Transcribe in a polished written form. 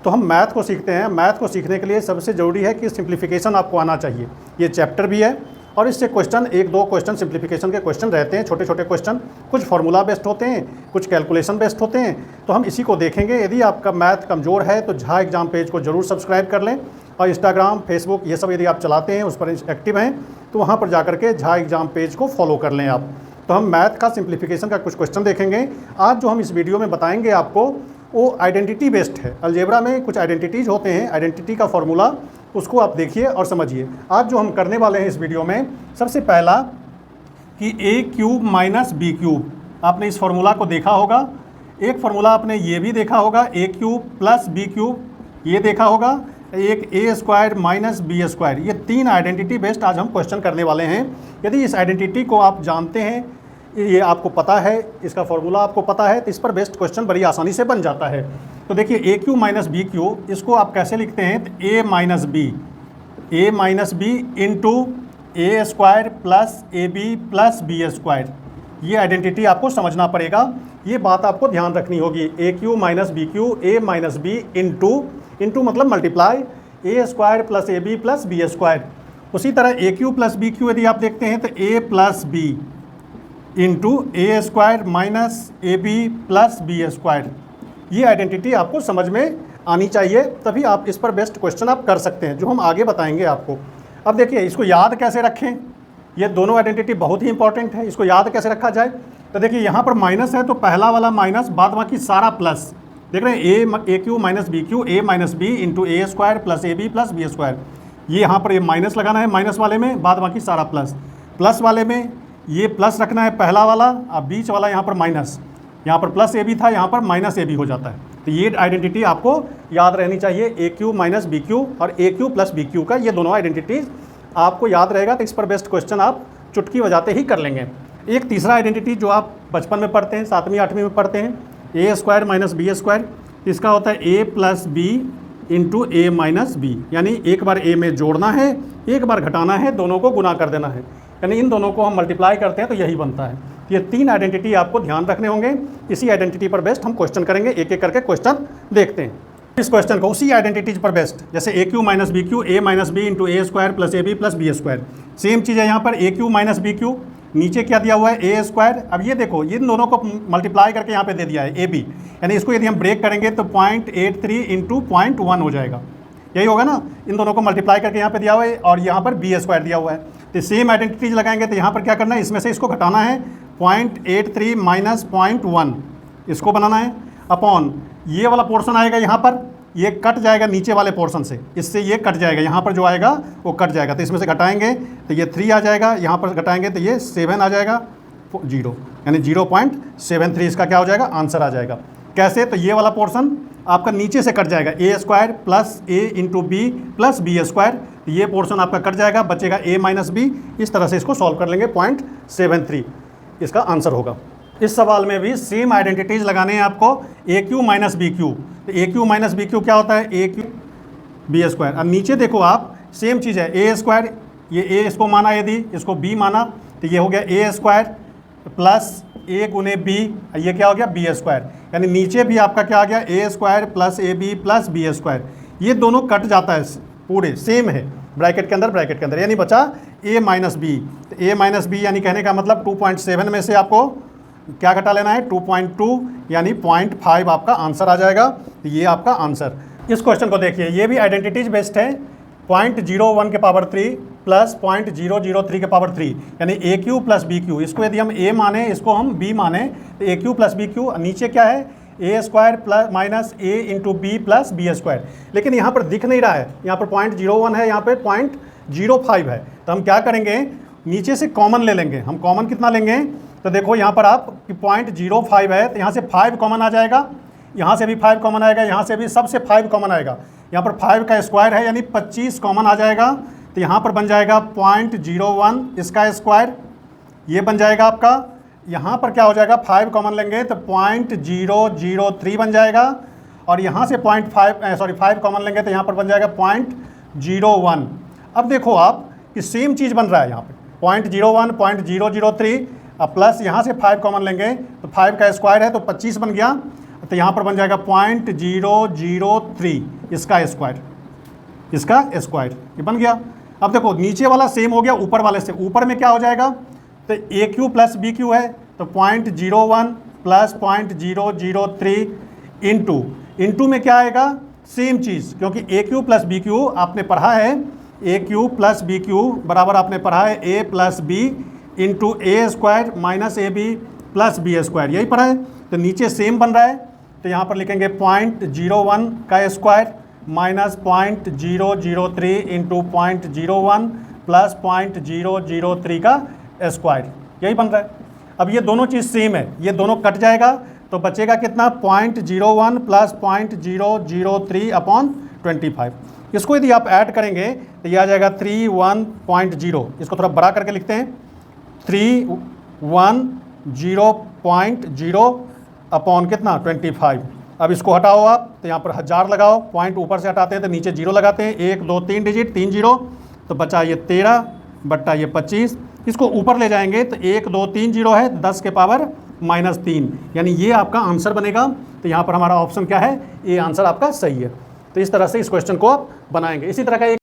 तो हम मैथ को सीखते हैं। मैथ को सीखने के लिए सबसे ज़रूरी है कि सिंप्लीफिकेशन आपको आना चाहिए। ये चैप्टर भी है और इससे क्वेश्चन, एक दो क्वेश्चन सिंप्लीफिकेशन के क्वेश्चन रहते हैं, छोटे छोटे क्वेश्चन, कुछ फार्मूला बेस्ड होते हैं, कुछ कैलकुलेशन बेस्ड होते हैं। तो हम इसी को देखेंगे। यदि आपका मैथ कमज़ोर है तो झा एग्जाम पेज को जरूर सब्सक्राइब कर लें, और इंस्टाग्राम, फेसबुक ये सब यदि आप चलाते हैं, उस पर एक्टिव हैं, तो वहाँ पर जा के झा एग्जाम पेज को फॉलो कर लें आप। तो हम मैथ का सिंप्लीफिकेशन का कुछ क्वेश्चन देखेंगे। आज जो हम इस वीडियो में बताएंगे आपको वो आइडेंटिटी बेस्ड है। अलजेब्रा में कुछ आइडेंटिटीज़ होते हैं, आइडेंटिटी का फॉर्मूला, उसको आप देखिए और समझिए। आज जो हम करने वाले हैं इस वीडियो में, सबसे पहला कि ए क्यूब माइनस बी क्यूब, आपने इस फॉर्मूला को देखा होगा। एक फार्मूला आपने ये भी देखा होगा, ए क्यूब प्लस बी क्यूब, ये देखा होगा। एक ए स्क्वायर माइनस बी स्क्वायर, ये तीन आइडेंटिटी बेस्ड आज हम क्वेश्चन करने वाले हैं। यदि इस आइडेंटिटी को आप जानते हैं, ये आपको पता है, इसका फॉर्मूला आपको पता है, तो इस पर बेस्ड क्वेश्चन बड़ी आसानी से बन जाता है। तो देखिए A cube minus B cube, इसको आप कैसे लिखते हैं? तो A minus B into A square plus A B plus B square. ये आइडेंटिटी आपको समझना पड़ेगा, ये बात आपको ध्यान रखनी होगी। A cube minus B cube, A minus B into मतलब multiply A square plus A B plus B square. उसी तरह A cube plus B cube यदि आप देखते हैं तो ए plus B into A square minus A B plus B square. ये identity आपको समझ में आनी चाहिए, तभी आप इस पर बेस्ट क्वेश्चन आप कर सकते हैं, जो हम आगे बताएंगे आपको। अब देखिए इसको याद कैसे रखें, ये दोनों आइडेंटिटी बहुत ही इंपॉर्टेंट है। इसको याद कैसे रखा जाए? तो देखिए यहाँ पर माइनस है तो पहला वाला माइनस, बाद बाकी सारा प्लस। देख रहे हैं A cube minus B cube, A minus B into A square plus A B plus B square. ये यहाँ पर ये माइनस लगाना है माइनस वाले में, बाद बाकी सारा प्लस। प्लस वाले में ये प्लस रखना है पहला वाला, अब बीच वाला यहाँ पर माइनस, यहाँ पर प्लस ए बी था, यहाँ पर माइनस ए बी हो जाता है। तो ये आइडेंटिटी आपको याद रहनी चाहिए, ए क्यू माइनस बी क्यू और ए क्यू प्लस बी क्यू का, ये दोनों आइडेंटिटीज आपको याद रहेगा। तो इस पर बेस्ट क्वेश्चन आप चुटकी बजाते ही कर लेंगे। एक तीसरा आइडेंटिटी जो आप बचपन में पढ़ते हैं, 7वीं 8वीं में पढ़ते हैं, ए स्क्वायर माइनस बी स्क्वायर। इसका होता है A plus B into A minus B, यानी एक बार ए में जोड़ना है, एक बार घटाना है, दोनों को गुना कर देना है, यानी इन दोनों को हम मल्टीप्लाई करते हैं तो यही बनता है। ये तीन आइडेंटिटी आपको ध्यान रखने होंगे। इसी आइडेंटिटी पर बेस्ट हम क्वेश्चन करेंगे, एक एक करके क्वेश्चन देखते हैं। इस क्वेश्चन को उसी आइडेंटिटीज पर बेस्ट, जैसे A cube minus B cube, A minus B into A square plus A B plus B square. Same चीज़ है यहाँ पर, A cube minus B cube, नीचे क्या दिया हुआ है ए स्क्वायर। अब ये देखो इन दोनों को मल्टीप्लाई करके यहाँ पे दे दिया है ए बी, यानी इसको यदि हम ब्रेक करेंगे तो 0.83 इंटू 0.1 हो जाएगा, यही होगा ना। इन दोनों को मल्टीप्लाई करके यहाँ पे दिया हुआ है और यहाँ पर बी स्क्वायर दिया हुआ है। तो सेम आइडेंटिटीज लगाएंगे तो यहाँ पर क्या करना है, इसमें से इसको घटाना है, 0.83 माइनस 0.1 इसको बनाना है, अपॉन ये वाला पोर्शन आएगा यहाँ पर, ये कट जाएगा नीचे वाले पोर्शन से, इससे ये कट जाएगा, यहाँ पर जो आएगा वो कट जाएगा। तो इसमें से घटाएंगे तो ये 3 आ जाएगा, यहाँ पर घटाएंगे तो ये 7 आ जाएगा, 0, यानी 0.73 इसका क्या हो जाएगा, आंसर आ जाएगा। कैसे? तो ये वाला पोर्शन आपका नीचे से कट जाएगा, A square plus A into B plus B square, ये पोर्शन आपका कट जाएगा, बचेगा ए माइनस बी। इस तरह से इसको सॉल्व कर लेंगे, 0.73 इसका आंसर होगा। इस सवाल में भी सेम आइडेंटिटीज लगाने हैं आपको, ए क्यू माइनस बी क्यू। तो A cube minus B Q क्या होता है, ए क्यू बी स्क्वायर। अब नीचे देखो आप, सेम चीज़ है, ए स्क्वायर, ये ए इसको माना, यदि इसको बी माना तो ये हो गया ए स्क्वायर प्लस ए गुने बी, ये क्या हो गया, बी स्क्वायर। यानी नीचे भी आपका क्या आ गया, A square plus A B plus B square. ये दोनों कट जाता है, पूरे सेम है, ब्रैकेट के अंदर, यानी बचा ए माइनस बी। तो ए माइनस बी यानी कहने का मतलब 2.7 में से आपको क्या घटा लेना है, 2.2, यानी 0.5 आपका आंसर आ जाएगा। तो ये आपका आंसर। इस क्वेश्चन को देखिए, ये भी आइडेंटिटीज बेस्ड है, 0.01 के पावर 3 प्लस 0.003 के पावर 3, यानी ए क्यू प्लस बी क्यू। इसको यदि हम ए माने, इसको हम बी माने, तो A cube plus B cube. नीचे क्या है, A square plus minus A into B plus B square. लेकिन यहाँ पर दिख नहीं रहा है, यहाँ पर 0.01 है, यहाँ पे 0.05 है। तो हम क्या करेंगे, नीचे से कॉमन ले लेंगे। हम कॉमन कितना लेंगे, तो देखो यहाँ पर आप 0.05 है, तो यहाँ से 5 कॉमन आ जाएगा, यहाँ से भी 5 कॉमन आएगा, यहाँ से भी सबसे 5 कॉमन आएगा। यहाँ पर 5 का स्क्वायर है, यानी 25 कॉमन आ जाएगा। तो यहाँ पर बन जाएगा 0.01 इसका स्क्वायर, ये बन जाएगा आपका। यहाँ पर क्या हो जाएगा, 5 कॉमन लेंगे तो 0.003 बन जाएगा, और यहाँ से 5 कॉमन लेंगे तो यहाँ पर बन जाएगा 0.01। अब देखो आप कि सेम चीज़ बन रहा है यहाँ पे, 0.01, 0.003, अब प्लस यहाँ से 5 कॉमन लेंगे तो 5 का स्क्वायर है तो 25 बन गया, तो यहाँ पर बन जाएगा 0.003 इसका स्क्वायर, ये बन गया। अब देखो नीचे वाला सेम हो गया ऊपर वाले से, ऊपर में क्या हो जाएगा, तो A cube plus B Q है तो 0.01 प्लस 0.003 इंटू में क्या आएगा, सेम चीज़, क्योंकि A cube plus B cube आपने पढ़ा है, A cube plus B cube बराबर आपने पढ़ा है A plus B into A square minus A B plus B square, यही पढ़ा है। तो नीचे सेम बन रहा है, तो यहाँ पर लिखेंगे 0.01 का स्क्वायर माइनस 0.003 इंटू 0.01 प्लस 0.003 का स्क्वायर, यही बन रहा है। अब ये दोनों चीज़ सेम है, ये दोनों कट जाएगा तो बचेगा कितना, 0.01 प्लस 0.003 अपॉन 25। इसको यदि आप ऐड करेंगे तो ये आ जाएगा 310, इसको थोड़ा बड़ा करके लिखते हैं, 310.0 अपॉन कितना 25। अब इसको हटाओ आप, तो यहाँ पर 1000 लगाओ, पॉइंट ऊपर से हटाते हैं तो नीचे 0 लगाते हैं, 1 2 3 डिजिट 3 0, तो बचा ये 13 बट्टा ये 25। इसको ऊपर ले जाएंगे तो 1 2 3 0 है, 10 के पावर -3, यानी ये आपका आंसर बनेगा। तो यहाँ पर हमारा ऑप्शन क्या है, ये आंसर आपका सही है। तो इस तरह से इस क्वेश्चन को आप बनाएंगे। इसी तरह का एक